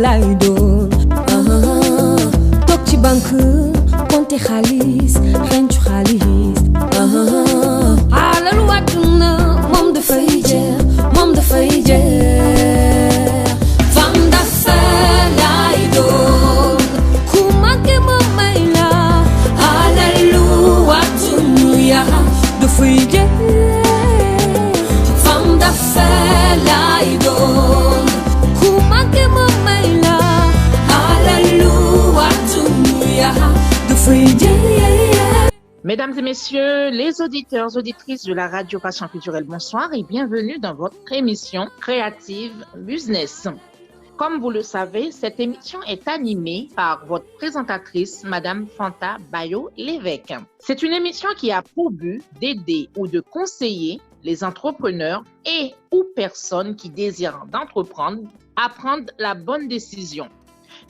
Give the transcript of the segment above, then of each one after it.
lay doon toog ci banque compter xaalis xencu xaalis xaalal wàdduna moom dafay jeex moom dafay jeex femme d'affaires lay doon ku manqué ma may la xaalalu wàdduna dafay jeex femme d'affaires lay doon ku manqué ma may la xaalalu wàdduna dafay jeex. Mesdames et messieurs, les auditeurs, auditrices de la radio Passion Culturelle, bonsoir et bienvenue dans votre émission Creative Business. Comme vous le savez, cette émission est animée par votre présentatrice, Madame Fanta Bayo-Lévesque. C'est une émission qui a pour but d'aider ou de conseiller les entrepreneurs et ou personnes qui désirent d'entreprendre à prendre la bonne décision.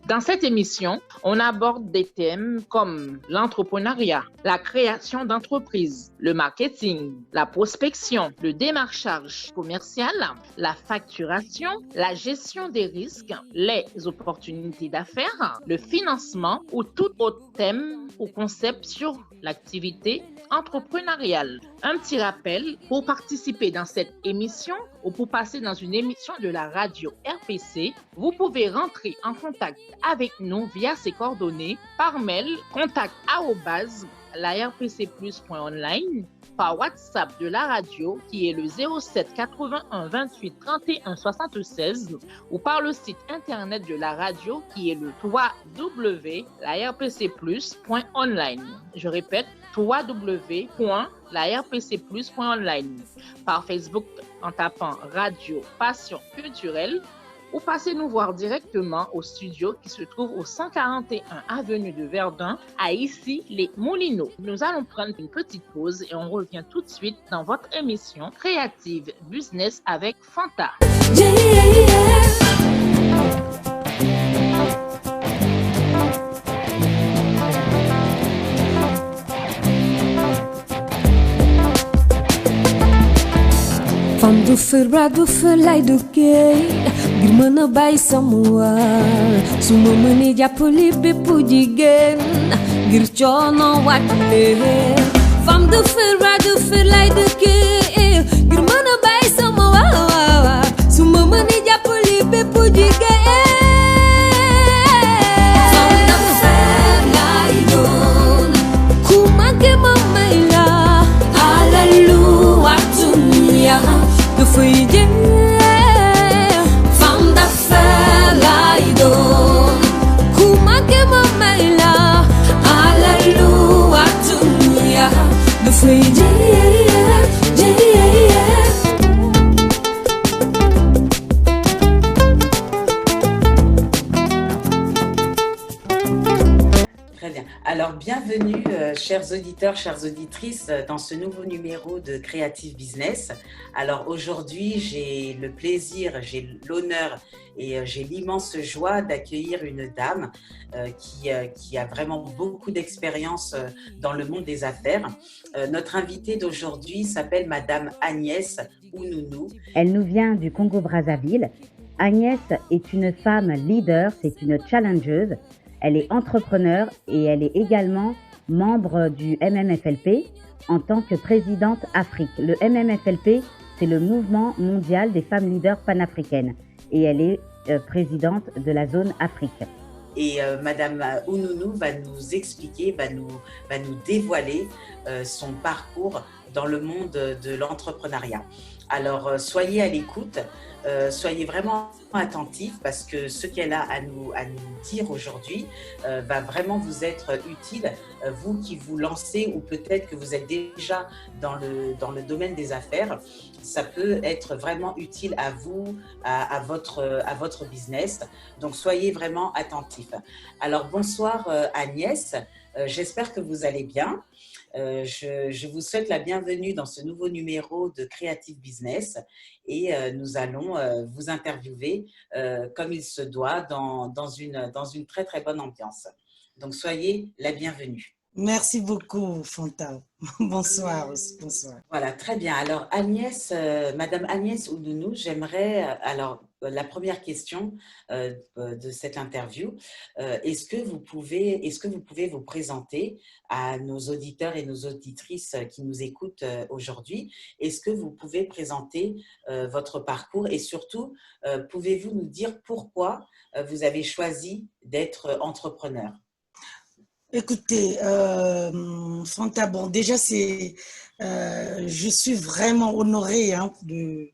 Dans cette émission, on aborde des thèmes comme l'entrepreneuriat, la création d'entreprises, le marketing, la prospection, le démarchage commercial, la facturation, la gestion des risques, les opportunités d'affaires, le financement ou tout autre thème ou concept sur l'activité entrepreneuriale. Un petit rappel, pour participer dans cette émission ou pour passer dans une émission de la radio RPC, vous pouvez rentrer en contact avec nous via ces coordonnées par mail contact@larpcplus.online, par WhatsApp de la radio qui est le 07 81 28 31 76 ou par le site internet de la radio qui est le www.larpcplus.online. Je répète, www.larpcplus.online. Par Facebook en tapant Radio Passion Culturelle ou passez nous voir directement au studio qui se trouve au 141 avenue de Verdun à Issy-les-Moulineaux. Nous allons prendre une petite pause et on revient tout de suite dans votre émission Creative Business avec Fanta. Femme d'affaires lay duggee ngir mën a bàyyi sama waar su ma mënee jàppale bépp jigéen ngir coono wàcc leen. Femme d'affaires lay duggee ngir mën a bàyyi sama waar su ma mënee jàppale bépp jigéen. Femme d'affaires lay doon ku manqué ma may la alalu wàccunya dafay jeex. Femme d'affaires lay doon ku manqué ma may la alalu wàccunya dafay jeex jeex. Très bien. Alors, bienvenue, chers auditeurs, chères auditrices, dans ce nouveau numéro de Creative Business. Alors, aujourd'hui, j'ai le plaisir, j'ai l'honneur et j'ai l'immense joie d'accueillir une dame qui a vraiment beaucoup d'expérience dans le monde des affaires. Notre invitée d'aujourd'hui s'appelle Madame Agnès Ounounous. Elle nous vient du Congo-Brazzaville. Agnès est une femme leader, c'est une challengeuse. Elle est entrepreneure et elle est également membre du MMFLP en tant que présidente Afrique. Le MMFLP, c'est le mouvement mondial des femmes leaders panafricaines et elle est présidente de la zone Afrique. Et Madame Ounounous va nous expliquer, va nous dévoiler son parcours dans le monde de l'entrepreneuriat. Alors, soyez à l'écoute, soyez vraiment attentifs parce que ce qu'elle a à nous dire aujourd'hui va vraiment vous être utile, vous qui vous lancez ou peut-être que vous êtes déjà dans le domaine des affaires. Ça peut être vraiment utile à vous, à votre business. Donc, soyez vraiment attentifs. Alors, bonsoir Agnès, j'espère que vous allez bien. Je vous souhaite la bienvenue dans ce nouveau numéro de Creative Business et nous allons vous interviewer comme il se doit dans une très très bonne ambiance. Donc soyez la bienvenue. Merci beaucoup Fanta. Bonsoir. Bonsoir. Voilà, très bien. Alors Agnès, Madame Agnès Ounounous, j'aimerais alors la première question de cette interview. Est-ce que vous pouvez vous présenter à nos auditeurs et nos auditrices qui nous écoutent aujourd'hui? Est-ce que vous pouvez présenter votre parcours et surtout, pouvez-vous nous dire pourquoi vous avez choisi d'être entrepreneur? Écoutez, Fanta, bon, déjà, je suis vraiment honorée hein, de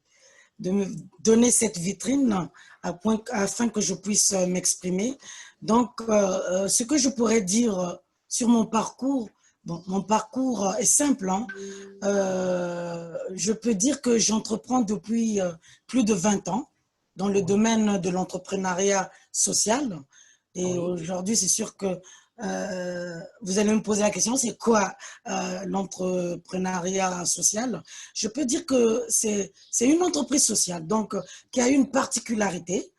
me donner cette vitrine afin que je puisse m'exprimer. Donc, ce que je pourrais dire sur mon parcours, bon, mon parcours est simple. Hein. Je peux dire que j'entreprends depuis plus de 20 ans dans le domaine de l'entrepreneuriat social. Et aujourd'hui, c'est sûr que vous allez me poser la question, c'est quoi l'entrepreneuriat social? Je peux dire que c'est une entreprise sociale, donc qui a une particularité,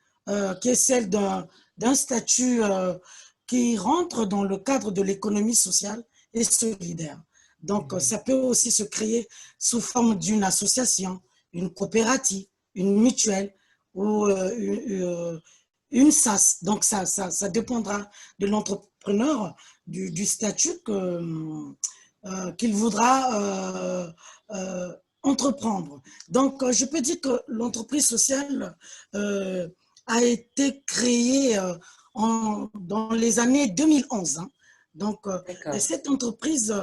qui est celle d'un statut qui rentre dans le cadre de l'économie sociale et solidaire. Donc, ça peut aussi se créer sous forme d'une association, une coopérative, une mutuelle ou une SAS. Donc, ça dépendra de l'entrepreneur, du statut qu'il voudra entreprendre. Donc, je peux dire que l'entreprise sociale a été créée dans les années 2011. Hein. Donc, cette entreprise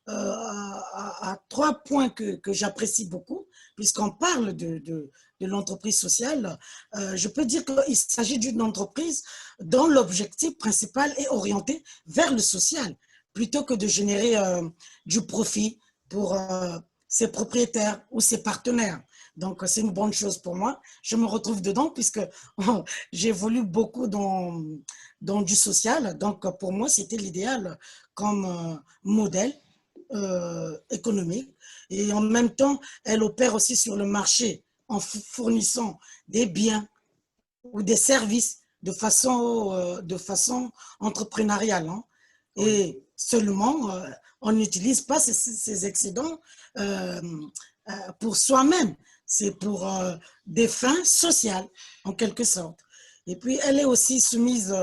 a 3 points que j'apprécie beaucoup, puisqu'on parle de l'entreprise sociale. Je peux dire qu'il s'agit d'une entreprise dont l'objectif principal est orienté vers le social, plutôt que de générer du profit pour ses propriétaires ou ses partenaires. Donc, c'est une bonne chose pour moi. Je me retrouve dedans puisque j'évolue beaucoup dans du social. Donc, pour moi, c'était l'idéal comme modèle économique. Et en même temps, elle opère aussi sur le marché en fournissant des biens ou des services de façon entrepreneuriale. Hein. Et seulement, on n'utilise pas ces excédents pour soi-même. C'est pour des fins sociales, en quelque sorte. Et puis, elle est aussi soumise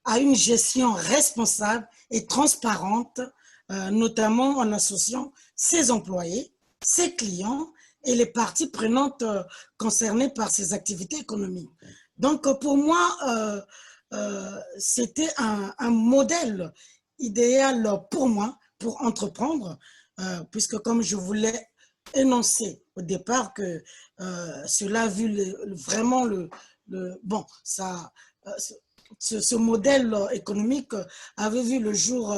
à une gestion responsable et transparente, notamment en associant ses employés, ses clients et les parties prenantes concernées par ces activités économiques. Donc, pour moi, c'était un modèle idéal pour moi, pour entreprendre, puisque comme je voulais énoncer au départ que cela a vu vraiment bon, ça, ce modèle économique avait vu le jour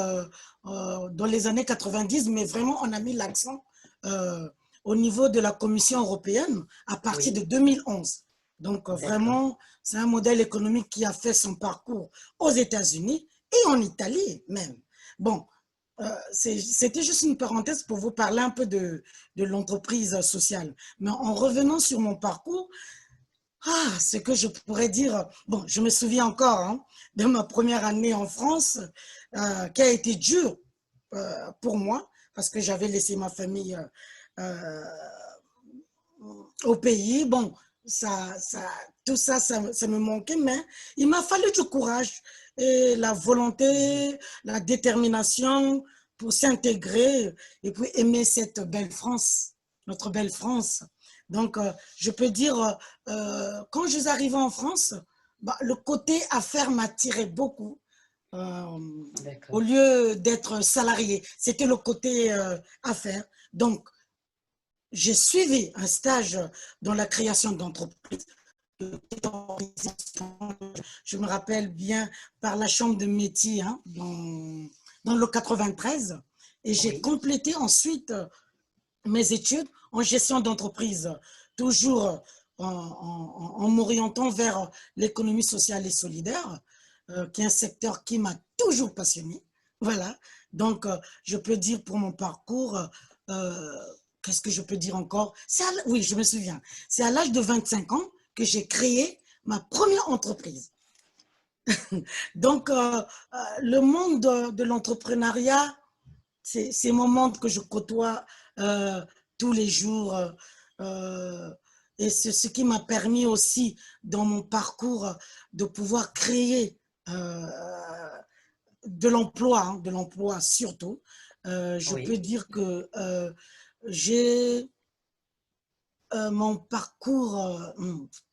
dans les années 90, mais vraiment on a mis l'accent au niveau de la Commission européenne à partir de 2011. Donc vraiment, c'est un modèle économique qui a fait son parcours aux États-Unis et en Italie même. Bon, c'était juste une parenthèse pour vous parler un peu de l'entreprise sociale. Mais en revenant sur mon parcours, ce que je pourrais dire, bon, je me souviens encore hein, de ma première année en France, qui a été dure pour moi, parce que j'avais laissé ma famille au pays. Bon, tout ça, ça me manquait, mais il m'a fallu du courage et la volonté, la détermination pour s'intégrer et puis aimer cette belle France, notre belle France. Donc, je peux dire, quand je suis arrivée en France, le côté affaires m'attirait beaucoup. Au lieu d'être salarié, c'était le côté affaires. Donc, j'ai suivi un stage dans la création d'entreprises. Je me rappelle bien par la chambre de métier hein, dans le 93 et j'ai complété ensuite mes études en gestion d'entreprise, toujours en m'orientant vers l'économie sociale et solidaire, qui est un secteur qui m'a toujours passionné. Voilà, donc je peux dire pour mon parcours, qu'est-ce que je peux dire encore? Oui, je me souviens, c'est à l'âge de 25 ans que j'ai créé ma première entreprise. Donc, le monde de l'entrepreneuriat, c'est mon monde que je côtoie tous les jours. Et c'est ce qui m'a permis aussi, dans mon parcours, de pouvoir créer de l'emploi surtout. Je Oui, peux dire que j'ai mon parcours,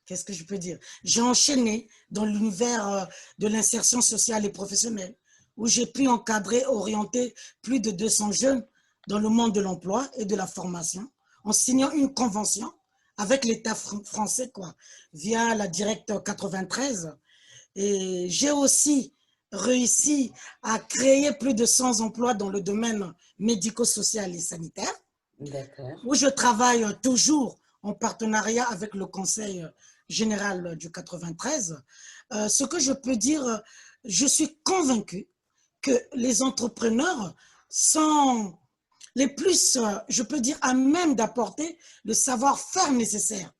qu'est-ce que je peux dire? J'ai enchaîné dans l'univers de l'insertion sociale et professionnelle, où j'ai pu encadrer, orienter plus de 200 jeunes dans le monde de l'emploi et de la formation, en signant une convention avec l'État français, quoi, via la Directe 93. Et j'ai aussi réussi à créer plus de 100 emplois dans le domaine médico-social et sanitaire, d'accord. où je travaille toujours en partenariat avec le Conseil général du 93. Ce que je peux dire, je suis convaincue que les entrepreneurs sont les plus, je peux dire, à même d'apporter le savoir-faire nécessaire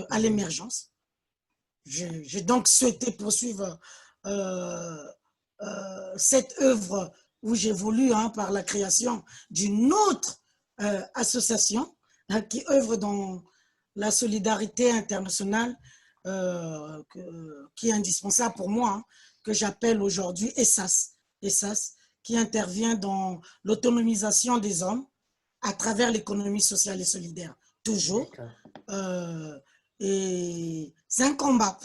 à l'émergence. J'ai donc souhaité poursuivre cette œuvre où j'évolue par la création d'une autre association qui œuvre dans la solidarité internationale qui est indispensable pour moi, que j'appelle aujourd'hui ESAS. ESAS, qui intervient dans l'autonomisation des hommes à travers l'économie sociale et solidaire. Toujours. Et c'est un combat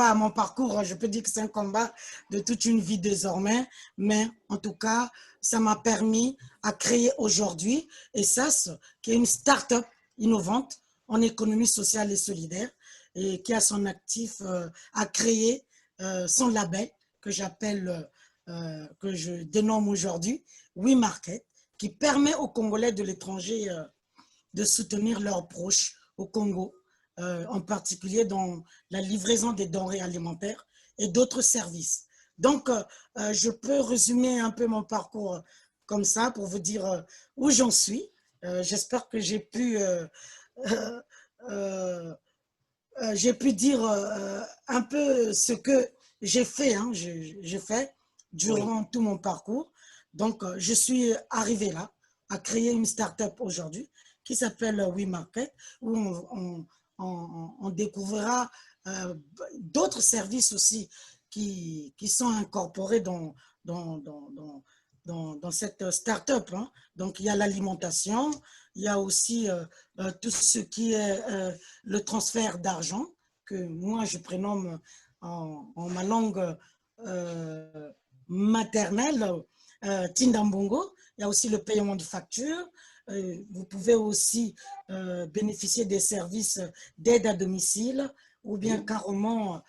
à mon parcours, je peux dire que c'est un combat de toute une vie désormais, mais en tout cas, ça m'a permis à créer aujourd'hui ESAS, qui est une start-up innovante en économie sociale et solidaire, et qui a son actif à créer son label que j'appelle, que je dénomme aujourd'hui WeMarket, qui permet aux Congolais de l'étranger de soutenir leurs proches au Congo, en particulier dans la livraison des denrées alimentaires et d'autres services. Donc, je peux résumer un peu mon parcours comme ça pour vous dire où j'en suis. J'espère que j'ai pu dire un peu ce que j'ai fait, j'ai fait durant oui, tout mon parcours. Donc, je suis arrivé là à créer une start-up aujourd'hui qui s'appelle WeMarket, où on découvrira d'autres services aussi qui sont incorporés dans cette start-up. Donc, il y a l'alimentation, il y a aussi tout ce qui est le transfert d'argent, que moi je prénomme en ma langue maternelle Tindambongo. Il y a aussi le paiement de factures. Vous pouvez aussi bénéficier des services d'aide à domicile ou bien carrément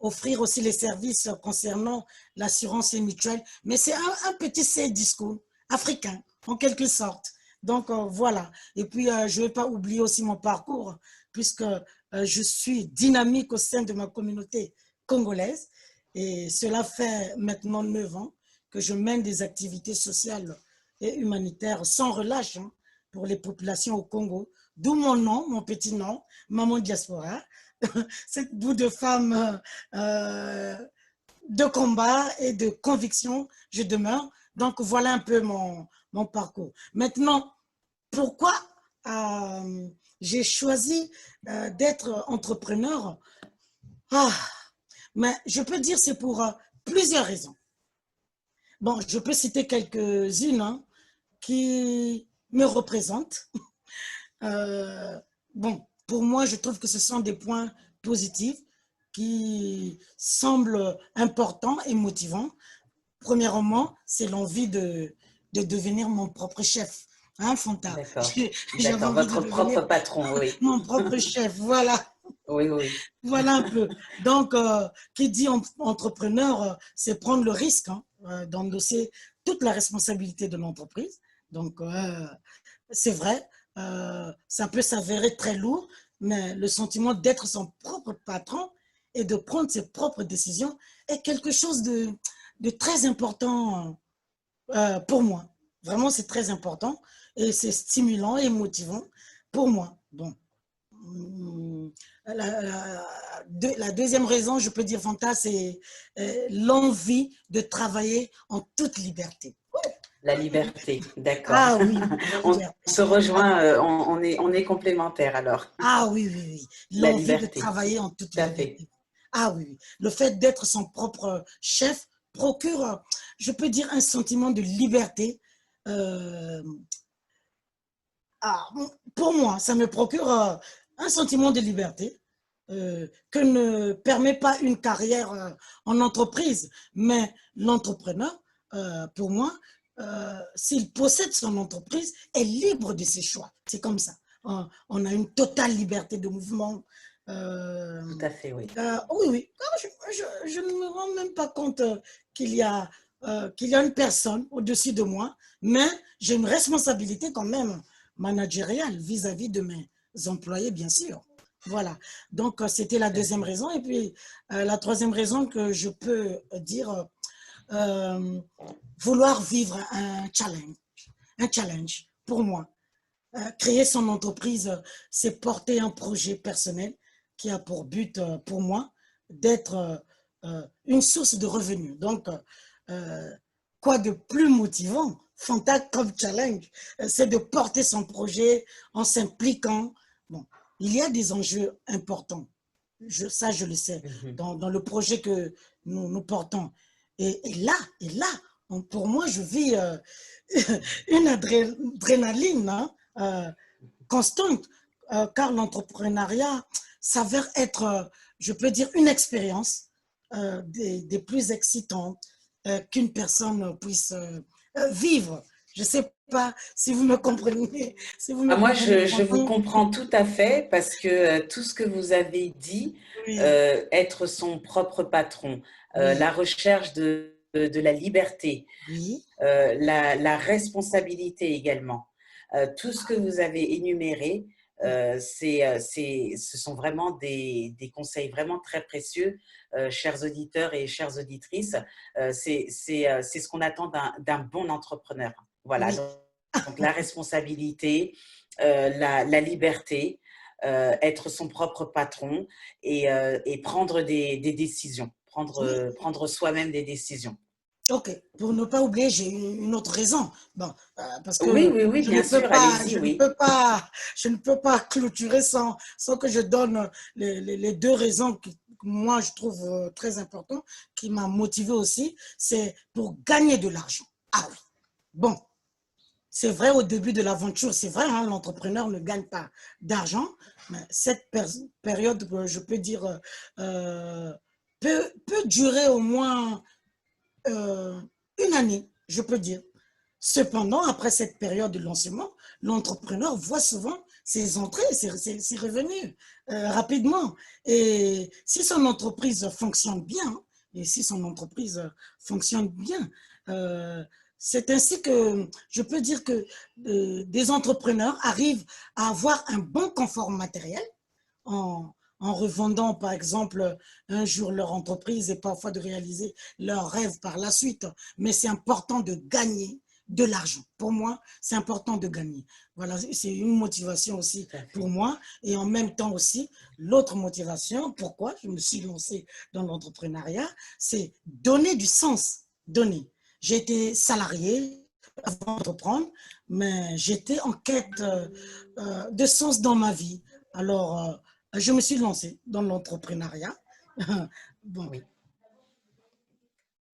offrir aussi les services concernant l'assurance et mutuelle. Mais c'est un petit discours africain, en quelque sorte. Donc, voilà. Et puis, je ne vais pas oublier aussi mon parcours, puisque je suis dynamique au sein de ma communauté congolaise. Et cela fait maintenant 9 ans que je mène des activités sociales et humanitaires sans relâche pour les populations au Congo. D'où mon nom, mon petit nom, Maman Diaspora. Cette bout de femme de combat et de conviction, je demeure. Donc, voilà un peu mon parcours. Maintenant, pourquoi j'ai choisi d'être entrepreneur? Mais je peux dire c'est pour plusieurs raisons. Bon, je peux citer quelques-unes qui me représentent. Bon, pour moi, je trouve que ce sont des points positifs qui semblent importants et motivants. Premièrement, c'est l'envie de devenir mon propre chef. Fanta? d'accord. J'avais D'accord, envie de votre propre devenir patron, oui. mon propre chef, voilà. Oui, oui. Voilà un peu. Donc, qui dit entrepreneur, c'est prendre le risque d'endosser toute la responsabilité de l'entreprise. Donc, c'est vrai, ça peut s'avérer très lourd, mais le sentiment d'être son propre patron et de prendre ses propres décisions est quelque chose de très important pour moi. Vraiment, c'est très important et c'est stimulant et motivant pour moi. Bon. La deuxième raison, je peux dire, Fanta, c'est l'envie de travailler en toute liberté. La liberté, d'accord. Ah oui, la On liberté. se rejoint, on est complémentaires alors. Ah oui, oui, oui. La L'envie de liberté, travailler en toute tout à fait. liberté. Ah oui, oui. Le fait d'être son propre chef procure, je peux dire, un sentiment de liberté. Euh, pour moi, ça me procure un sentiment de liberté que ne permet pas une carrière en entreprise. Mais l'entrepreneur, pour moi, s'il possède son entreprise, est libre de ses choix. C'est comme ça. On a une totale liberté de mouvement. Euh, Tout à fait, oui. oui, oui. Je ne me rends même pas compte qu'il y a, qu'il y a une personne au-dessus de moi, mais j'ai une responsabilité quand même managériale vis-à-vis de mes employés, bien sûr. Voilà. Donc, c'était la deuxième raison. Et puis, la troisième raison que je peux dire, vouloir vivre un challenge pour moi. Créer son entreprise, c'est porter un projet personnel qui a pour but, pour moi, d'être une source de revenus. Donc, quoi de plus motivant, fantastique comme challenge, c'est de porter son projet en s'impliquant. Bon, il y a des enjeux importants, ça je le sais, dans le projet que nous portons. Et là, pour moi, je vis une adrénaline, hein, constante, car l'entrepreneuriat s'avère être, je peux dire, une expérience des plus excitantes qu'une personne puisse vivre. Je ne sais pas si vous me comprenez. Si vous me Moi, comprenez je vous vraiment. comprends tout à fait parce que tout ce que vous avez dit, Oui, être son propre patron, la oui, recherche de la liberté, oui, la responsabilité également. Tout ce que vous avez énuméré, ce sont vraiment des conseils vraiment très précieux, chers auditeurs et chères auditrices. C'est ce qu'on attend d'un bon entrepreneur. Voilà, oui. donc la responsabilité, la liberté, être son propre patron et prendre des décisions, Oui. prendre soi-même des décisions. Ok, pour ne pas oublier, j'ai une autre raison. Bon, parce Oui, que oui, oui, je ne bien peux sûr, pas, allez-y, oui. je ne peux pas clôturer sans que je donne les deux raisons que moi je trouve très importantes, qui m'ont motivé aussi. C'est pour gagner de l'argent. Ah oui. Bon, c'est vrai au début de l'aventure, c'est vrai, hein, l'entrepreneur ne gagne pas d'argent, mais cette période, je peux dire, euh, peut durer au moins euh, une année, je peux dire. Cependant, après cette période de lancement, l'entrepreneur voit souvent ses entrées, ses revenus rapidement. Et si son entreprise fonctionne bien, euh, c'est ainsi que je peux dire que des entrepreneurs arrivent à avoir un bon confort matériel en revendant, par exemple, un jour leur entreprise et parfois de réaliser leurs rêves par la suite. Mais c'est important de gagner de l'argent. Pour moi, c'est important de gagner. Voilà, c'est une motivation aussi pour moi. Et en même temps aussi, l'autre motivation, pourquoi je me suis lancée dans l'entrepreneuriat, c'est donner du sens. Donner. J'ai été salarié avant d'entreprendre, mais j'étais en quête de sens dans ma vie. Alors, je me suis lancée dans l'entrepreneuriat. Bon. Oui.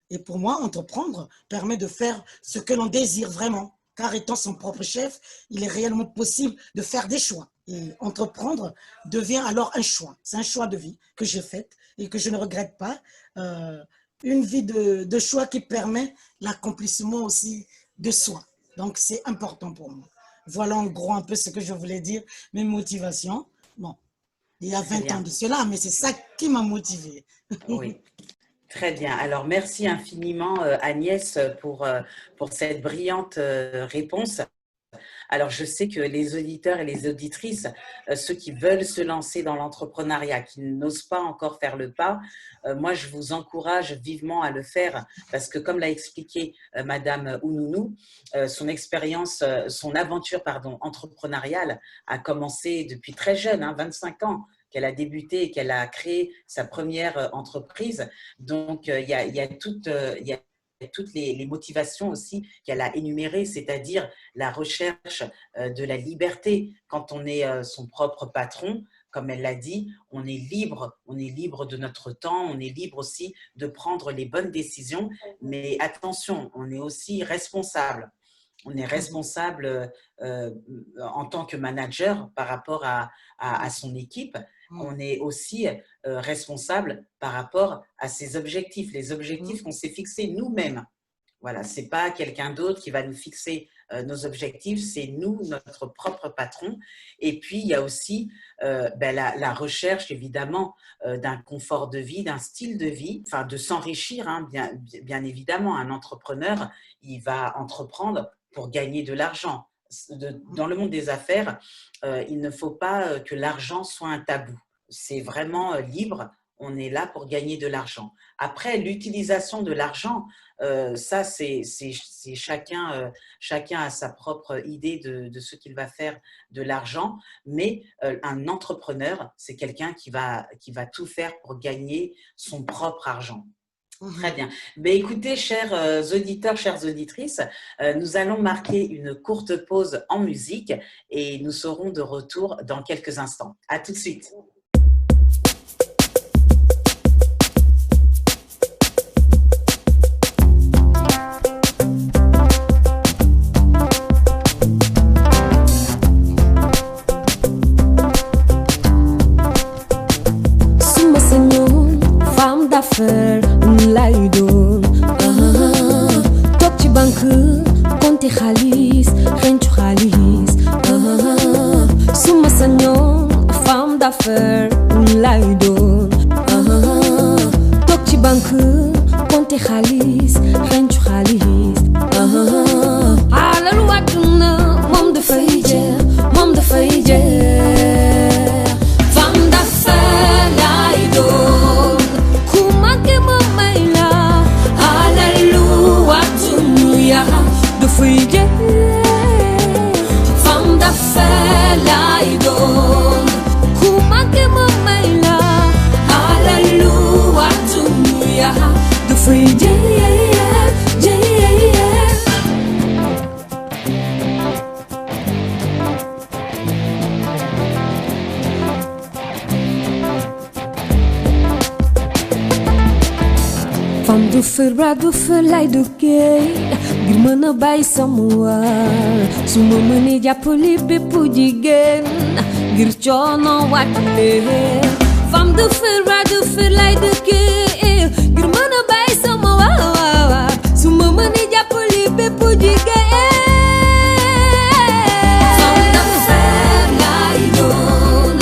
Et pour moi, entreprendre permet de faire ce que l'on désire vraiment. Car étant son propre chef, il est réellement possible de faire des choix. Et entreprendre devient alors un choix. C'est un choix de vie que j'ai fait et que je ne regrette pas. Euh, une vie de choix qui permet l'accomplissement aussi de soi. Donc, c'est important pour moi. Voilà en gros un peu ce que je voulais dire, mes motivations. Bon, il y a Très 20 ans bien. de cela, mais c'est ça qui m'a motivée. Oui. Très bien. Alors, merci infiniment, Agnès, pour cette brillante réponse. Alors, je sais que les auditeurs et les auditrices, ceux qui veulent se lancer dans l'entrepreneuriat, qui n'osent pas encore faire le pas, moi, je vous encourage vivement à le faire parce que, comme l'a expliqué Madame Ounoulou, son expérience, son aventure, pardon, entrepreneuriale a commencé depuis très jeune, hein, 25 ans qu'elle a débuté et qu'elle a créé sa première entreprise. Donc, il y a toutes les motivations aussi qu'elle a énumérées, c'est-à-dire la recherche de la liberté. Quand on est son propre patron, comme elle l'a dit, on est libre de notre temps, on est libre aussi de prendre les bonnes décisions, mais attention, on est aussi responsable. On est responsable en tant que manager par rapport à son équipe. On est aussi responsable par rapport à ses objectifs, les objectifs qu'on s'est fixés nous-mêmes. Voilà, ce n'est pas quelqu'un d'autre qui va nous fixer nos objectifs, c'est nous, notre propre patron. Et puis, il y a aussi la recherche, évidemment, d'un confort de vie, d'un style de vie, enfin, de s'enrichir, hein, bien évidemment. Un entrepreneur, il va entreprendre pour gagner de l'argent. Dans le monde des affaires, il ne faut pas que l'argent soit un tabou. C'est vraiment libre. On est là pour gagner de l'argent. Après, l'utilisation de l'argent, ça, c'est chacun a sa propre idée de ce qu'il va faire de l'argent. Mais un entrepreneur, c'est quelqu'un qui va tout faire pour gagner son propre argent. Très bien. Mais écoutez, chers auditeurs, chères auditrices, nous allons marquer une courte pause en musique et nous serons de retour dans quelques instants. À tout de suite. Toog ci banque compter xaalis xencu xaalis suma sañoon femme d'affaires lay doon toog ci banque compter xaalis xencu xaalis alalu àdduna moom dafay jeex femme d'affaires lay doon ku manqué ma may la alalu àdduna dafay jeex femme d'affaires lay doon ku manqué ma may la alalu àdduna dafay jeex. Femme du fër lay duggee ngir mën a bàyyi sama waar su ma mënee jàppale bépp jigéen ngir coono wàccee. Femme du fër lay duggee ngir mën a bàyyi sama waar su ma mënee jàppale bépp jigéen. Femme du fër lay doon.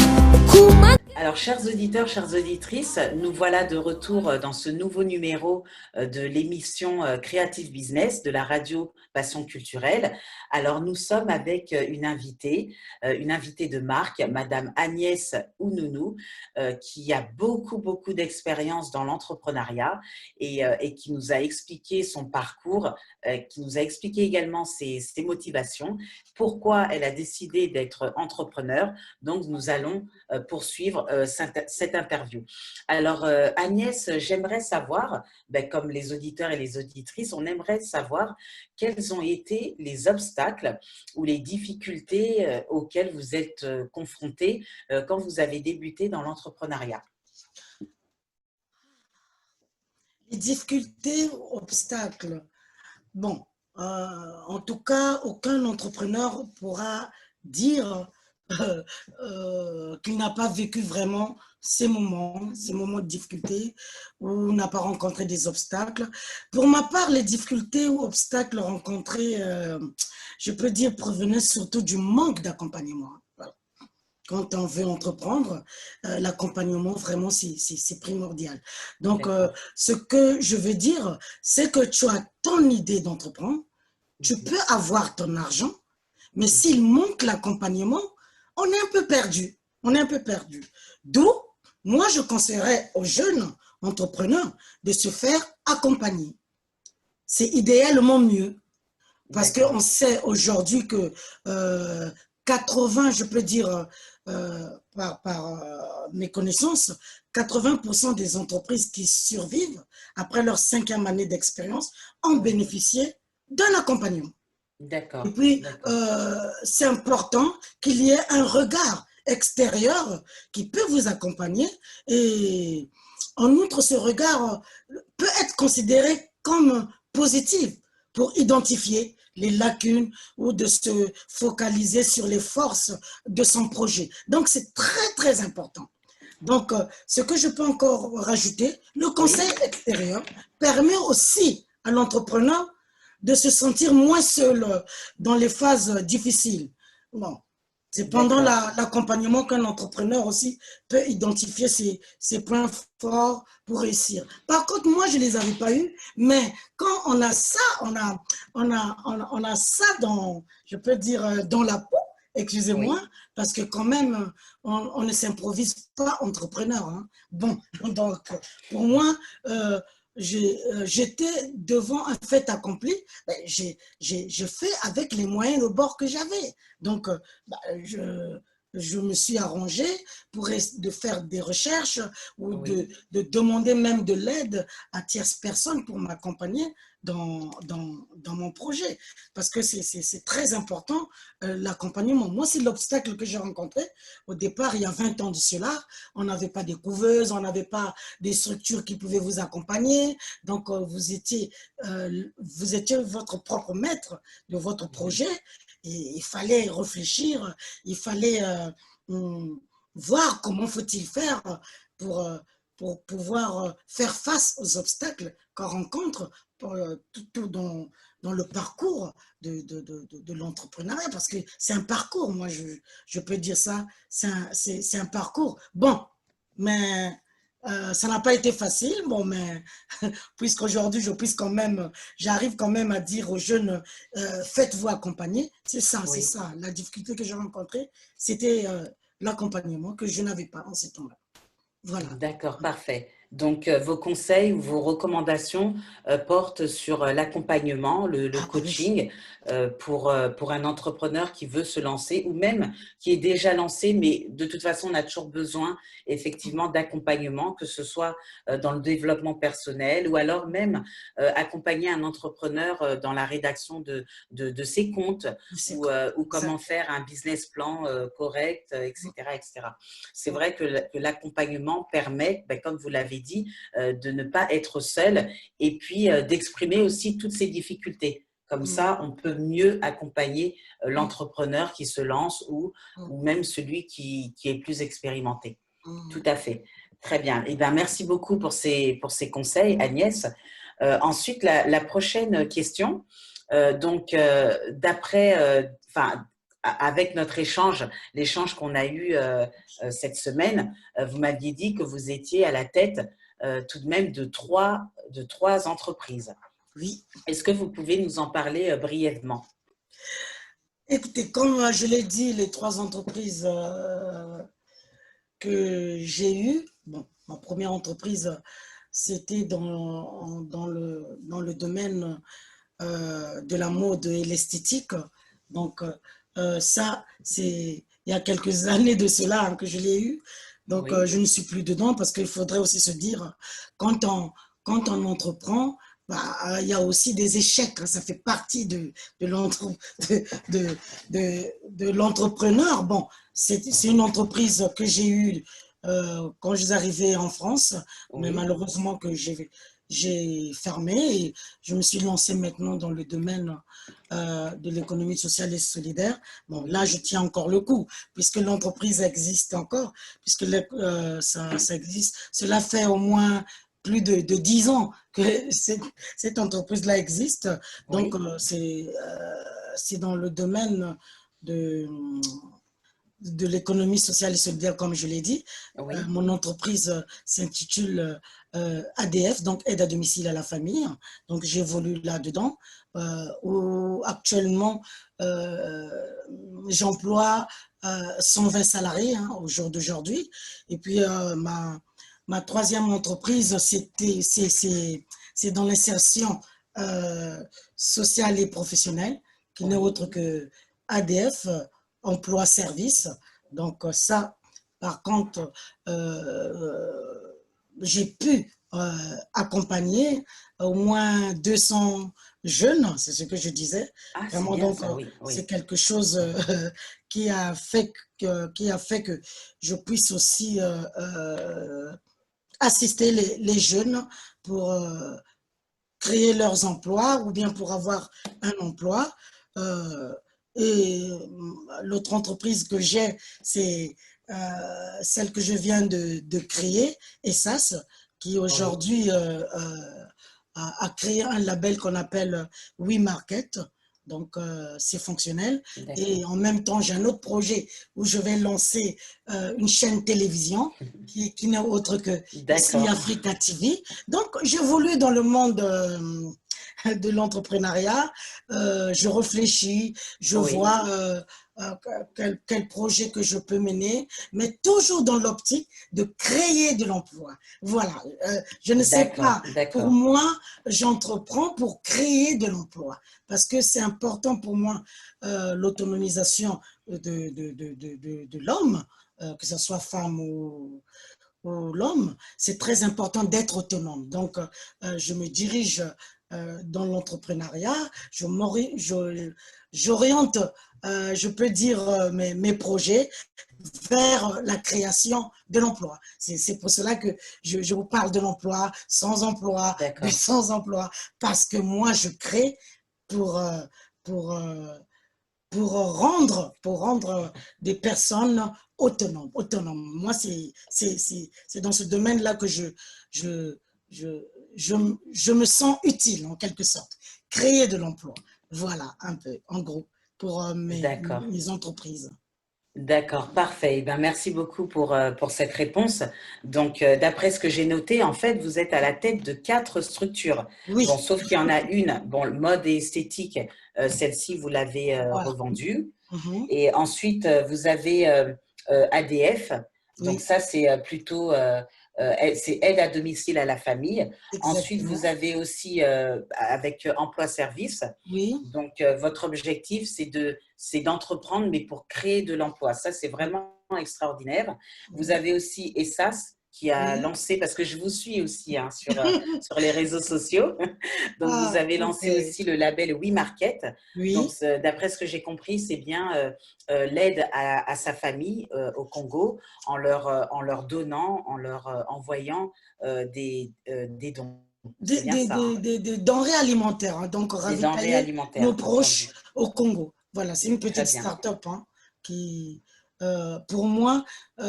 Alors, chers auditeurs, chères auditrices, nous voilà de retour dans ce nouveau numéro de l'émission Creative Business de la radio Passion Culturelle. Alors, nous sommes avec une invitée de marque, Madame Agnès Ounounous, qui a beaucoup d'expérience dans l'entrepreneuriat et qui nous a expliqué son parcours, qui nous a expliqué également ses motivations, pourquoi elle a décidé d'être entrepreneur. Donc, nous allons poursuivre cette interview. Alors, Agnès, j'aimerais savoir, comme les auditeurs et les auditrices, on aimerait savoir quels ont été les obstacles ou les difficultés auxquelles vous êtes confrontés quand vous avez débuté dans l'entrepreneuriat. Les difficultés, obstacles. Bon, en tout cas, aucun entrepreneur pourra dire qu'il n'a pas vécu vraiment ces moments de difficulté ou n'a pas rencontré des obstacles. Pour ma part, les difficultés ou obstacles rencontrés, je peux dire, provenaient surtout du manque d'accompagnement. Voilà. Quand on veut entreprendre, l'accompagnement, vraiment, c'est primordial. Donc, ce que je veux dire, c'est que tu as ton idée d'entreprendre, tu peux avoir ton argent, mais s'il manque l'accompagnement, on est un peu perdu. D'où, moi, je conseillerais aux jeunes entrepreneurs de se faire accompagner. C'est idéalement mieux. Parce qu'on sait aujourd'hui que 80, je peux dire, mes connaissances, 80% des entreprises qui survivent après leur 5e année d'expérience ont bénéficié d'un accompagnement. Et D'accord, puis, d'accord. c'est important qu'il y ait un regard extérieur qui peut vous accompagner. Et en outre, ce regard peut être considéré comme positif pour identifier les lacunes ou de se focaliser sur les forces de son projet. Donc, c'est très, très important. Donc, ce que je peux encore rajouter, le conseil extérieur permet aussi à l'entrepreneur de se sentir moins seul dans les phases difficiles. Bon, c'est pendant l'accompagnement qu'un entrepreneur aussi peut identifier ses points forts pour réussir. Par contre, moi, je ne les avais pas eus, mais quand on a ça, on a ça dans, je peux dire, dans la peau, excusez-moi, parce que quand même, on ne s'improvise pas entrepreneur. Hein. Bon, donc, pour moi, j'étais devant un fait accompli, je fais avec les moyens de bord que j'avais. Donc, je me suis arrangé pour de faire des recherches ou de demander même de l'aide à tierces personnes pour m'accompagner dans mon projet. Parce que c'est très important, l'accompagnement. Moi, c'est l'obstacle que j'ai rencontré. Au départ, il y a 20 ans de cela, on n'avait pas des couveuses, on n'avait pas des structures qui pouvaient vous accompagner. Donc, vous étiez votre propre maître de votre projet. Et il fallait réfléchir, il fallait voir comment faut-il faire pour pouvoir faire face aux obstacles qu'on rencontre tout dans le parcours de l'entrepreneuriat, parce que c'est un parcours, moi je peux dire ça, c'est un parcours. Bon, mais ça n'a pas été facile, bon, mais puisqu'aujourd'hui, j'arrive quand même à dire aux jeunes, faites-vous accompagner. C'est ça. La difficulté que j'ai rencontrée, c'était l'accompagnement que je n'avais pas en ce temps-là. Voilà. D'accord, parfait. Donc, vos conseils ou vos recommandations portent sur l'accompagnement, le coaching pour un entrepreneur qui veut se lancer ou même qui est déjà lancé, mais de toute façon, on a toujours besoin effectivement d'accompagnement, que ce soit dans le développement personnel ou alors même accompagner un entrepreneur dans la rédaction de ses comptes ou comment faire un business plan correct, etc., etc. C'est vrai que l'accompagnement permet, comme vous l'avez dit, de ne pas être seul et puis d'exprimer aussi toutes ses difficultés. Comme ça, on peut mieux accompagner l'entrepreneur qui se lance ou même celui qui est plus expérimenté. Tout à fait. Très bien. Eh bien, merci beaucoup pour ces conseils, Agnès. Ensuite, la prochaine question. Avec notre l'échange qu'on a eu cette semaine, vous m'aviez dit que vous étiez à la tête tout de même de trois entreprises. Oui. Est-ce que vous pouvez nous en parler brièvement? Écoutez, comme je l'ai dit, les 3 entreprises que j'ai eues, bon, ma première entreprise, c'était dans le domaine de la mode et l'esthétique. Donc, ça, c'est il y a quelques années de cela que je l'ai eu. Donc, je ne suis plus dedans parce qu'il faudrait aussi se dire, quand on entreprend, il y a aussi des échecs. Ça fait partie de l'entrepreneur. Bon, c'est une entreprise que j'ai eue quand je suis arrivée en France, mais malheureusement que j'ai fermé et je me suis lancée maintenant dans le domaine de l'économie sociale et solidaire. Bon, là, je tiens encore le coup, puisque l'entreprise existe encore, puisque ça existe. Cela fait au moins plus de 10 ans que cette entreprise-là existe. Donc, c'est dans le domaine de l'économie sociale et solidaire, comme je l'ai dit. Mon entreprise s'intitule ADF, donc Aide à domicile à la famille. Donc, j'évolue là-dedans. Actuellement, j'emploie 120 salariés au jour d'aujourd'hui. Et puis, ma troisième entreprise, c'est dans l'insertion sociale et professionnelle, qui n'est autre que ADF, emploi service. Donc ça, par contre, j'ai pu accompagner au moins 200 jeunes, c'est ce que je disais. Ah, c'est Vraiment, bien donc, ça, oui, c'est oui. quelque chose qui a fait que je puisse aussi assister les jeunes pour créer leurs emplois ou bien pour avoir un emploi. Euh, et l'autre entreprise que j'ai, c'est celle que je viens de créer, ESAS, qui Oui, aujourd'hui a créé un label qu'on appelle WeMarket. Donc, c'est fonctionnel. d'accord. Et en même temps, j'ai un autre projet où je vais lancer une chaîne télévision qui n'est autre que ici D'accord, Africa TV. Donc, j'évolue dans le monde de l'entrepreneuriat. Je réfléchis, je oui, vois quel projet que je peux mener, mais toujours dans l'optique de créer de l'emploi. Voilà. Je ne sais d'accord, pas, pour d'accord. moi, j'entreprends pour créer de l'emploi parce que c'est important pour moi l'autonomisation de l'homme, que ce soit femme ou l'homme, c'est très important d'être autonome. Donc, je me dirige dans l'entrepreneuriat, j'oriente, je peux dire, mes projets vers la création de l'emploi. C'est pour cela que je vous parle de l'emploi, sans emploi, de D'accord. sans emploi, parce que moi, je crée pour, pour, euh, pour rendre des personnes autonomes. Autonomes. Moi, c'est dans ce domaine-là que je, je, je, je me sens utile, en quelque sorte. Créer de l'emploi. Voilà, un peu, en gros, pour D'accord. mes entreprises. D'accord, parfait. Eh ben, merci beaucoup pour cette réponse. Donc, d'après ce que j'ai noté, en fait, vous êtes à la tête de 4 structures. Bon, Oui, sauf qu'il y en a une, bon, le mode et esthétique, celle-ci, vous l'avez voilà. revendue. Mhm. Et ensuite, vous avez ADF. Donc, Oui, ça, c'est plutôt c'est aide à domicile à la famille. Ensuite, vous exactement. avez aussi avec emploi-service. Oui, Donc, votre objectif, c'est d'entreprendre, mais pour créer de l'emploi. Ça, c'est vraiment extraordinaire. Vous oui, avez aussi ESAS qui a oui. lancé, parce que je vous suis aussi hein, sur les réseaux sociaux. Donc, vous Ah, avez ok. lancé aussi le label WeMarket. Donc, Oui, d'après ce que j'ai compris, c'est bien l'aide à sa famille au Congo en leur donnant, en leur envoyant des dons. C'est bien ça, hein, des denrées alimentaires, hein, donc des denrées ravitailler nos alimentaires, proches entendu. au Congo. Voilà, c'est une Très petite bien. start-up hein, qui, pour moi,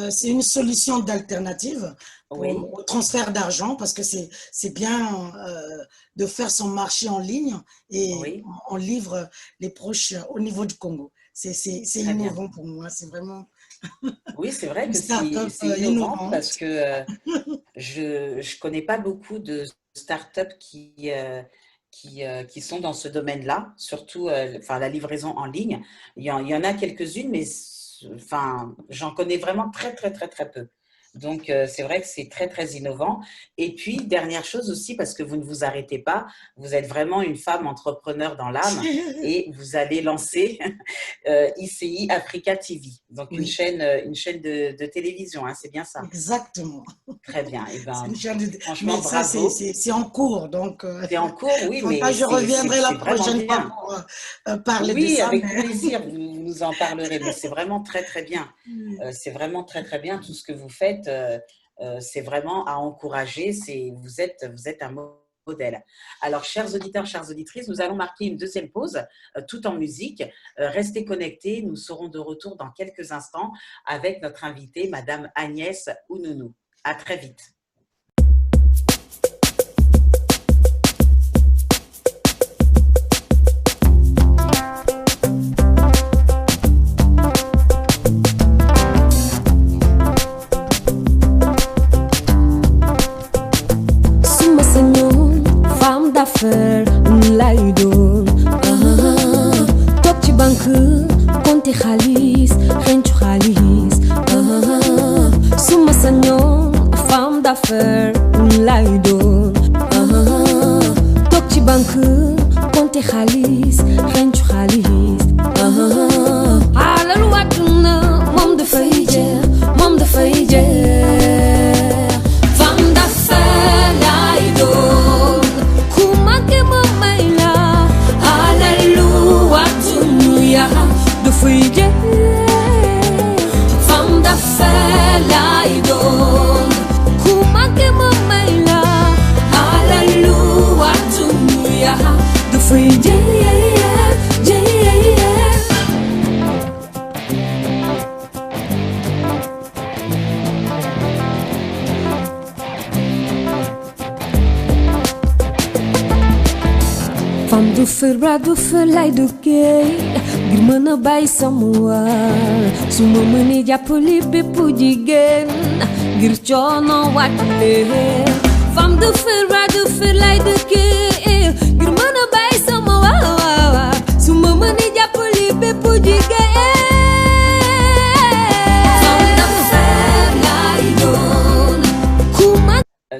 c'est une solution d'alternative Oui, au transfert d'argent parce que c'est bien de faire son marché en ligne et oui, on livre les proches au niveau du Congo. C'est très bien. innovant pour moi, c'est vraiment Oui, c'est vrai une que start-up c'est innovant parce innovante. que je connais pas beaucoup de startups qui sont dans ce domaine-là, surtout enfin, la livraison en ligne. Il y en a quelques-unes, mais enfin, j'en connais vraiment très, très, très, très peu. Donc, c'est vrai que c'est très, très innovant. Et puis, dernière chose aussi, parce que vous ne vous arrêtez pas, vous êtes vraiment une femme entrepreneur dans l'âme et vous allez lancer ICI Africa TV, donc Oui, une chaîne de télévision, hein, c'est bien ça. exactement. Très bien. Et C'est ben, une chaîne de... franchement, Mais ça, bravo. c'est en cours. Donc, C'est en cours, oui, faudra, mais je reviendrai la c'est vraiment prochaine fois bien. pour parler de Oui, ça. avec Mais... plaisir, vous nous en parlerez, mais c'est vraiment très, très bien. C'est vraiment très, très bien tout ce que vous faites. C'est vraiment à encourager. Vous êtes un modèle. Alors, chers auditeurs, chères auditrices, nous allons marquer une deuxième pause, tout en musique. Restez connectés. Nous serons de retour dans quelques instants avec notre invitée, Madame Agnès Ounonou. À très vite. Suma sañoon femme d'affaires lay doon toog ci banque compter xaalis xencu xaalis suma sañoon femme d'affaires lay doon toog ci banque compter xaalis xencu xaalis alalu àdduna moom dafay Fam do ferra do felai do que Girmana bai samua Suma mani japuli bepu digen Girchono wakle Fam do ferra do felai do que Girmana bai samua Suma mani japuli bepu digen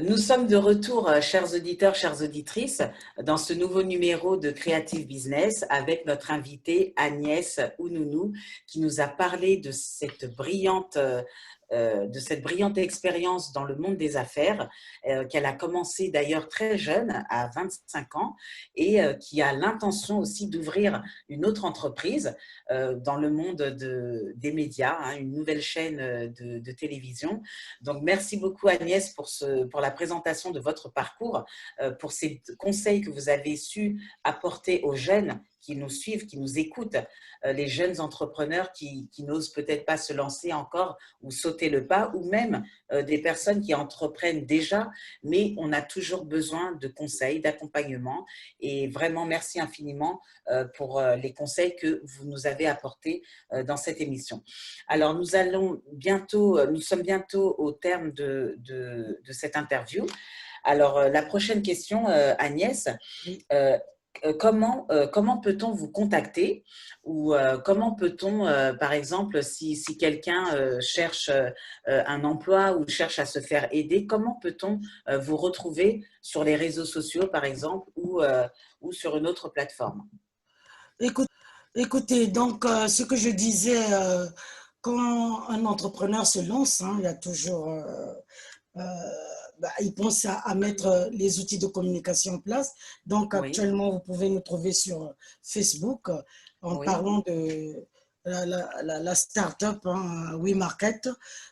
Nous sommes de retour, chers auditeurs, chères auditrices, dans ce nouveau numéro de Creative Business avec notre invitée Agnès Ounounous qui nous a parlé de cette brillante expérience dans le monde des affaires qu'elle a commencé d'ailleurs très jeune, à 25 ans, et qui a l'intention aussi d'ouvrir une autre entreprise dans le monde des médias, hein, une nouvelle chaîne de télévision. Donc, merci beaucoup Agnès pour la présentation de votre parcours, pour ces conseils que vous avez su apporter aux jeunes qui nous suivent, qui nous écoutent, les jeunes entrepreneurs qui n'osent peut-être pas se lancer encore ou sauter le pas, ou même des personnes qui entreprennent déjà, mais on a toujours besoin de conseils, d'accompagnement. Et vraiment, merci infiniment pour les conseils que vous nous avez apportés dans cette émission. Alors, nous sommes bientôt au terme de cette interview. Alors, la prochaine question, Agnès, comment peut-on vous contacter ou comment peut-on, par exemple, si quelqu'un cherche un emploi ou cherche à se faire aider, comment peut-on vous retrouver sur les réseaux sociaux, par exemple, ou sur une autre plateforme? Écoutez, donc ce que je disais, quand un entrepreneur se lance, hein, il y a toujours… il pense à mettre les outils de communication en place. Donc, Oui. actuellement, vous pouvez nous trouver sur Facebook en Oui. parlant de la start-up hein, WeMarket.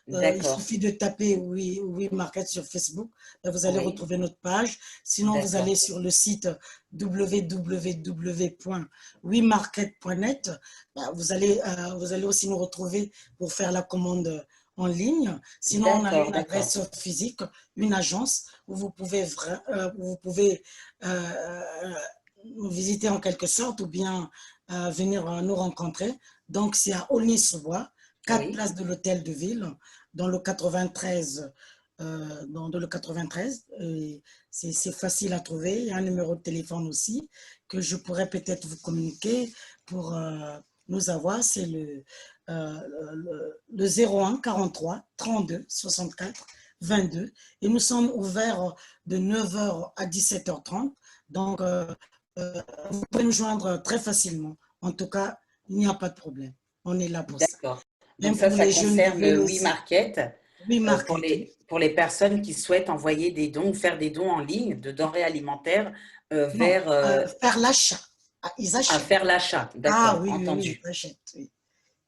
Il suffit de taper WeMarket sur Facebook. Vous allez retrouver notre page. Sinon, vous allez sur le site www.wemarket.net. Vous allez aussi nous retrouver pour faire la commande en ligne. Sinon, on a une adresse physique, une agence où vous pouvez nous visiter en quelque sorte ou bien venir nous rencontrer. Donc, c'est à Aulnay-sous-Bois, 4 places de l'Hôtel de Ville, dans le 93. C'est facile à trouver. Il y a un numéro de téléphone aussi que je pourrais peut-être vous communiquer pour nous avoir. C'est le 01 43 32 64 22. Et nous sommes ouverts de 9h à 17h30. Donc, vous pouvez nous joindre très facilement. En tout cas, il n'y a pas de problème. On est là pour ça. D'accord. Donc, ça concerne le WeMarket. Pour les personnes qui souhaitent envoyer des dons, faire des dons en ligne de denrées alimentaires faire l'achat. Ils achètent. À faire l'achat, d'accord, entendu. Oui.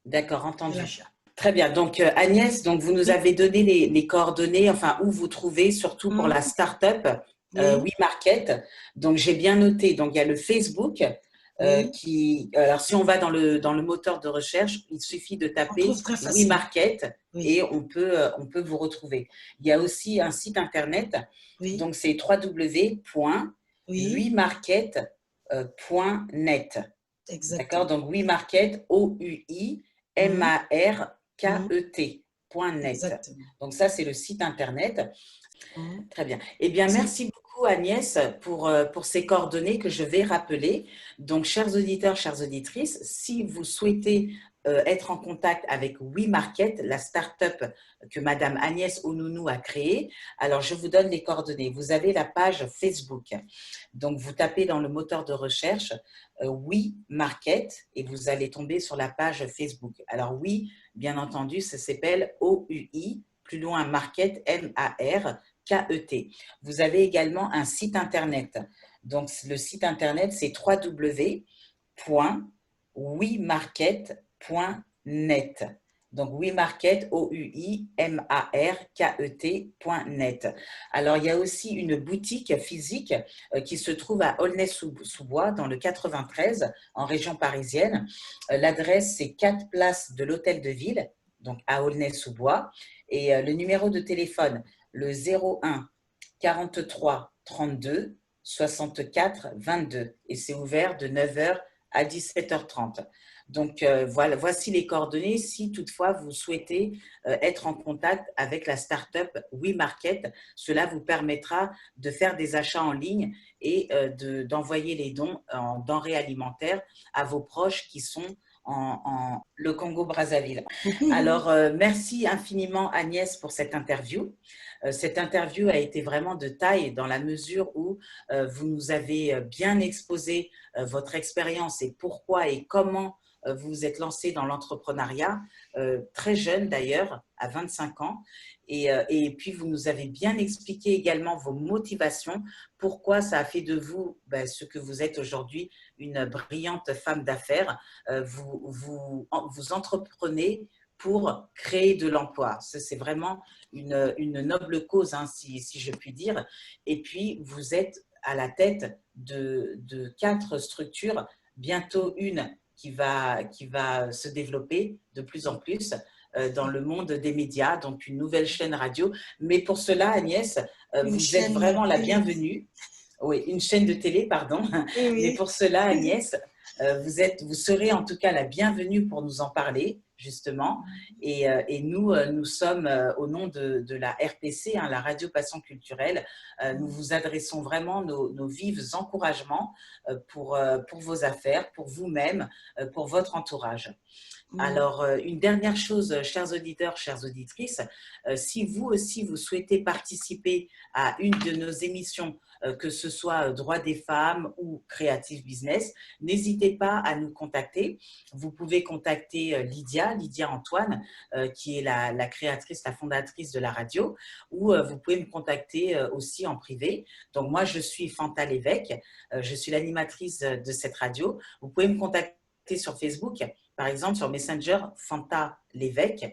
D'accord, entendu. Très bien. Donc, Agnès, vous nous avez donné les coordonnées, enfin, où vous trouvez, surtout pour la start-up WeMarket. Donc, j'ai bien noté. Donc, il y a le Facebook alors, si on va dans le moteur de recherche, il suffit de taper WeMarket et on peut vous retrouver. Il y a aussi un site internet. Donc, c'est www.wemarket.net. D'accord. Donc, WeMarket, OUIMARKET.net. Donc, ça, c'est le site internet. Très bien. Eh bien, merci beaucoup Agnès pour ces coordonnées que je vais rappeler. Donc, chers auditeurs, chères auditrices, si vous souhaitez être en contact avec WeMarket, la start-up que Madame Agnès Ounounous a créée, alors je vous donne les coordonnées. Vous avez la page Facebook. Donc, vous tapez dans le moteur de recherche WeMarket et vous allez tomber sur la page Facebook. Alors, oui, bien entendu, ça s'appelle OUI, plus loin Market, MARKET. Vous avez également un site internet. Donc, le site internet, c'est www.wemarket.net. Donc, WeMarket, OUIMARKET.net. Alors, il y a aussi une boutique physique qui se trouve à Aulnay-sous-Bois, dans le 93, en région parisienne. L'adresse, c'est 4 places de l'Hôtel de Ville, donc à Aulnay-sous-Bois. Et le numéro de téléphone, le 01 43 32 64 22 et c'est ouvert de 9h à 17h30. Donc, voilà, voici les coordonnées si toutefois vous souhaitez être en contact avec la start-up WeMarket. Cela vous permettra de faire des achats en ligne et d'envoyer les dons en denrées alimentaires à vos proches qui sont en le Congo-Brazzaville. Alors, merci infiniment Agnès pour cette interview. Cette interview a été vraiment de taille dans la mesure où vous nous avez bien exposé votre expérience et pourquoi et comment vous vous êtes lancé dans l'entrepreneuriat, très jeune d'ailleurs, à 25 ans. Et puis, vous nous avez bien expliqué également vos motivations, pourquoi ça a fait de vous ce que vous êtes aujourd'hui, une brillante femme d'affaires. Vous entreprenez pour créer de l'emploi. C'est vraiment une noble cause, hein, si je puis dire. Et puis, vous êtes à la tête de 4 structures, bientôt une qui va se développer de plus en plus dans le monde des médias, donc une nouvelle chaîne radio. Mais pour cela, Agnès, vous êtes vraiment la bienvenue. Oui, une chaîne de télé, pardon. Oui. Mais pour cela, Agnès, vous serez en tout cas la bienvenue pour nous en parler, justement. Et nous sommes, au nom de la RPC, hein, la Radio Passion Culturelle, nous vous adressons vraiment nos vifs encouragements pour vos affaires, pour vous-même, pour votre entourage. Alors, une dernière chose, chers auditeurs, chères auditrices, si vous aussi, vous souhaitez participer à une de nos émissions, que ce soit Droits des femmes ou Creative Business, n'hésitez pas à nous contacter. Vous pouvez contacter Lydia Antoine, qui est la créatrice, la fondatrice de la radio, ou vous pouvez me contacter aussi en privé. Donc, moi, je suis Fanta Lévesque, je suis l'animatrice de cette radio. Vous pouvez me contacter sur Facebook, par exemple, sur Messenger, Fanta Lévesque.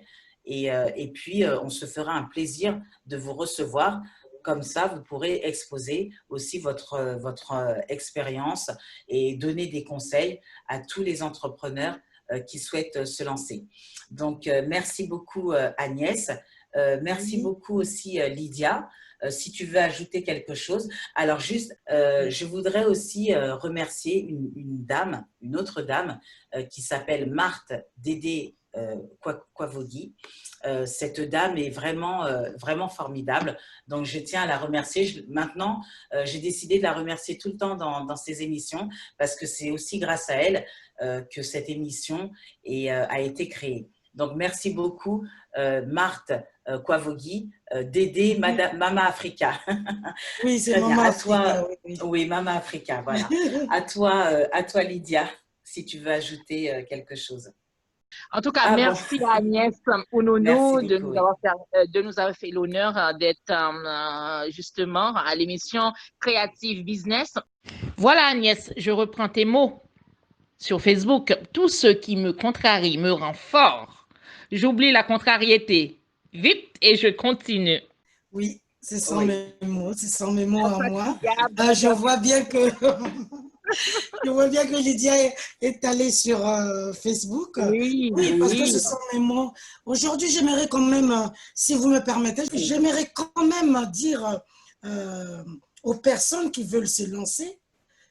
Et puis, on se fera un plaisir de vous recevoir. Comme ça, vous pourrez exposer aussi votre expérience et donner des conseils à tous les entrepreneurs qui souhaitent se lancer. Donc, merci beaucoup Agnès. Merci beaucoup aussi Lydia. Si tu veux ajouter quelque chose. Alors juste, je voudrais aussi remercier une autre dame qui s'appelle Marthe Dédé Kwavogui. Cette dame est vraiment formidable. Donc, je tiens à la remercier. Maintenant, j'ai décidé de la remercier tout le temps dans ces émissions parce que c'est aussi grâce à elle que cette émission a été créée. Donc, merci beaucoup, Marthe Kwavogui, Dédé Mama Africa. Oui, c'est Mama Africa. Oui, Mama Africa, voilà. À toi, Lydia, si tu veux ajouter quelque chose. En tout cas, merci à Agnès Ounonou de nous avoir fait l'honneur d'être justement à l'émission Creative Business. Voilà Agnès, je reprends tes mots sur Facebook. Tout ce qui me contrarie me rend fort. J'oublie la contrariété. Vite et je continue. Oui, ce sont mes mots à moi. Je vois bien que... Je vois bien que Lydia est allée sur Facebook. Oui, parce que ce sont mes mots. Aujourd'hui, j'aimerais quand même, si vous me permettez, j'aimerais quand même dire aux personnes qui veulent se lancer,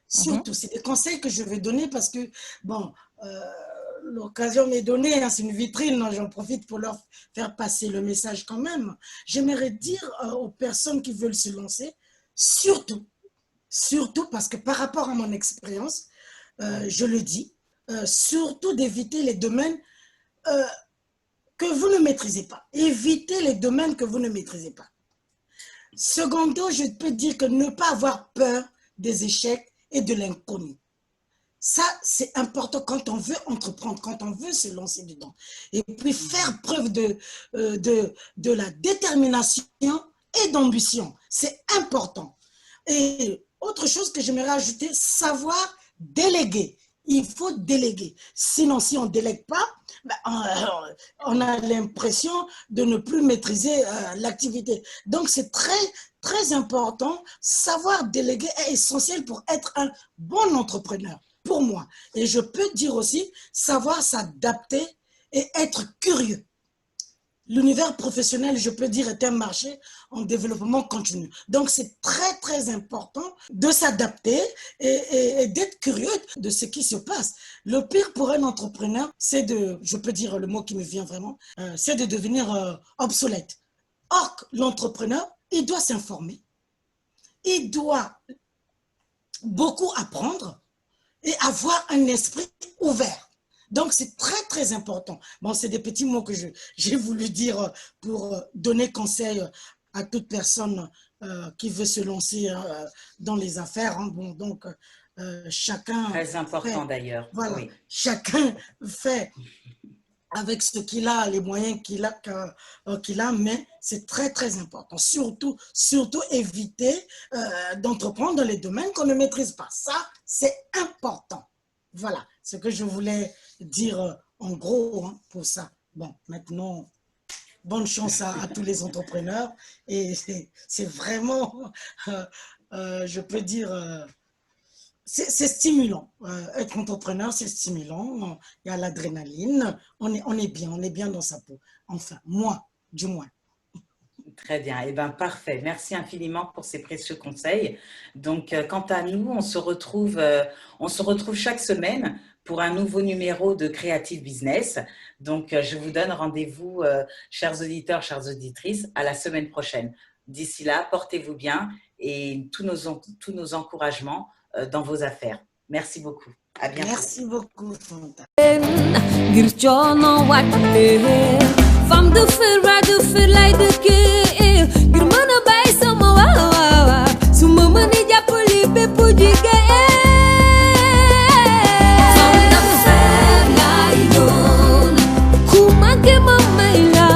surtout, c'est des conseils que je vais donner parce que, bon, l'occasion m'est donnée, hein, c'est une vitrine, j'en profite pour leur faire passer le message quand même. J'aimerais dire aux personnes qui veulent se lancer, surtout parce que par rapport à mon expérience, je le dis, surtout d'éviter les domaines que vous ne maîtrisez pas. Évitez les domaines que vous ne maîtrisez pas. Secondo, je peux dire que ne pas avoir peur des échecs et de l'inconnu. Ça, c'est important quand on veut entreprendre, quand on veut se lancer dedans. Et puis faire preuve de la détermination et d'ambition. C'est important. Et autre chose que j'aimerais ajouter, savoir déléguer. Il faut déléguer. Sinon, si on ne délègue pas, on a l'impression de ne plus maîtriser l'activité. Donc, c'est très important. Savoir déléguer est essentiel pour être un bon entrepreneur, pour moi. Et je peux dire aussi, savoir s'adapter et être curieux. l'univers professionnel, je peux dire, est un marché en développement continu. Donc, c'est très, très important de s'adapter et d'être curieux de ce qui se passe. Le pire pour un entrepreneur, c'est de, je peux dire le mot qui me vient vraiment, c'est de devenir obsolète. Or, l'entrepreneur, il doit s'informer, il doit beaucoup apprendre et avoir un esprit ouvert. Donc, c'est très, très important. Bon, c'est des petits mots que j'ai voulu dire pour donner conseil à toute personne qui veut se lancer dans les affaires. Hein. Bon, donc, chacun… Très important d'ailleurs. Voilà, Oui. chacun fait avec ce qu'il a, les moyens qu'il a, mais c'est très, très important. Surtout éviter d'entreprendre dans les domaines qu'on ne maîtrise pas. Ça, c'est important. Voilà ce que je voulais dire en gros hein, pour ça. Bon, maintenant, bonne chance à tous les entrepreneurs. Et c'est vraiment, je peux dire… c'est stimulant. Être entrepreneur, c'est stimulant. Il y a l'adrénaline. On est bien dans sa peau. Enfin, moi, du moins. Très bien. Eh bien, parfait. Merci infiniment pour ces précieux conseils. Donc, quant à nous, on se retrouve chaque semaine pour un nouveau numéro de Creative Business. Donc, je vous donne rendez-vous, chers auditeurs, chères auditrices, à la semaine prochaine. D'ici là, portez-vous bien et tous nos encouragements dans vos affaires. Merci beaucoup. À bientôt. Merci beaucoup, Fanta. Femme de feu, lay de ke girmana bay sama wawa suma mani jappali bepp jigéen femme de feu lay doon ku manqué ma may la.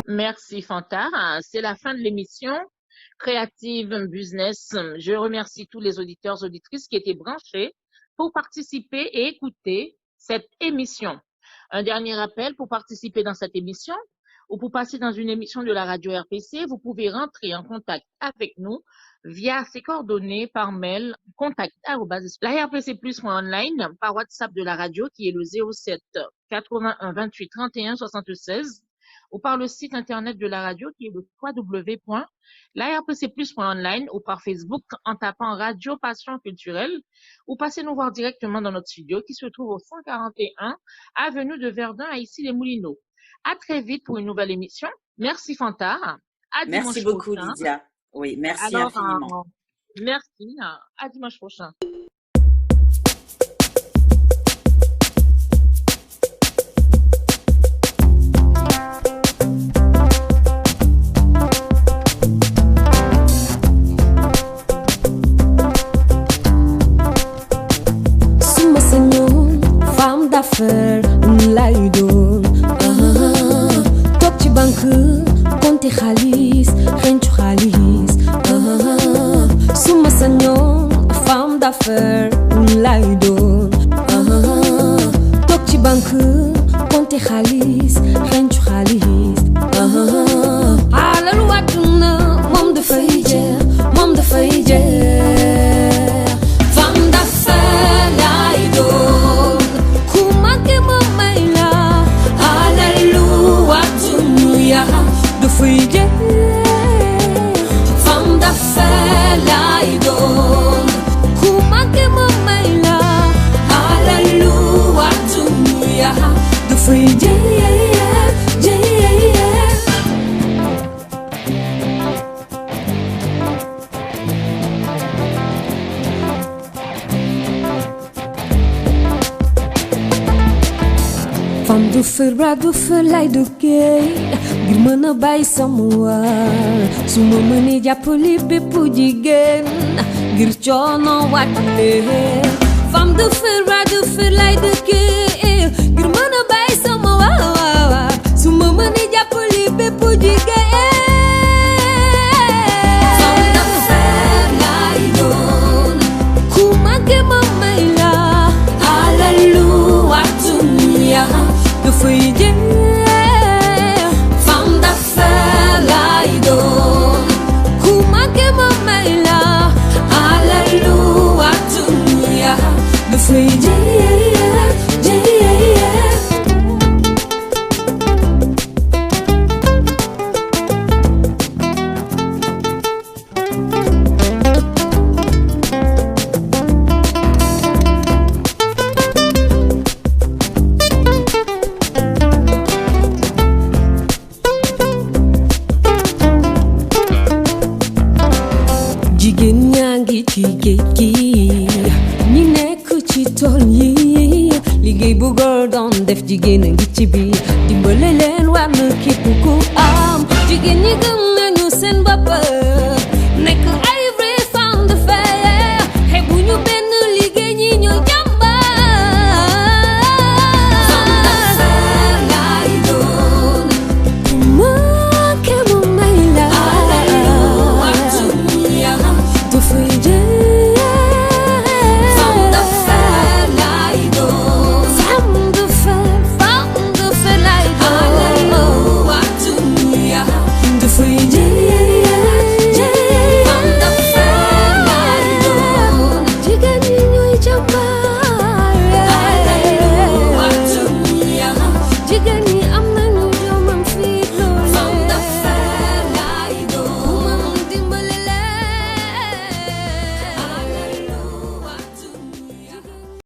Merci Fanta. C'est la fin de l'émission Creative Business. Je remercie tous les auditeurs, auditrices qui étaient branchés pour participer et écouter cette émission. Un dernier rappel pour participer dans cette émission ou pour passer dans une émission de la radio RPC, vous pouvez rentrer en contact avec nous via ces coordonnées par mail contact@larpcplus.online, par WhatsApp de la radio qui est le 07 81 28 31 76 ou par le site internet de la radio qui est le www.larpcplus.online ou par Facebook en tapant Radio Passion Culturelle ou passez nous voir directement dans notre studio qui se trouve au 141 avenue de Verdun à Issy-les-Moulineaux. À très vite pour une nouvelle émission. Merci Fanta. À Merci dimanche beaucoup prochain. Lydia. Oui, merci Alors, infiniment. merci. À dimanche prochain. Suma sañoon femme d'affaires lay doon toog ci banque compter xaalis xencu xaalis suma sañoon femme d'affaires lay doon toog ci banque compter xaalis xencu xaalis alalu àdduna moom dafay jeex femme d'affaires lay doon ku manqué ma may la alalu àdduna dafay jeex femme d'affaires lay doon ku manqué ma may la alalu àdduna dafay jeex. Femme du feu lay duggee ngir mën a bàyyi sama waar su ma mënee jàppale bépp jigéen ngir coono wàccale. Femme du feu lay duggee ngir mën a bàyyi sama waar su ma mënee jàppale bépp jigéen. Femme du feu lay doon ku manqué ma may la alalu àdduna dafay jeex femme d'affaires lay doon ku manqué ma may la alalu àdduna dafay jeex. jigéen a ngi ci biir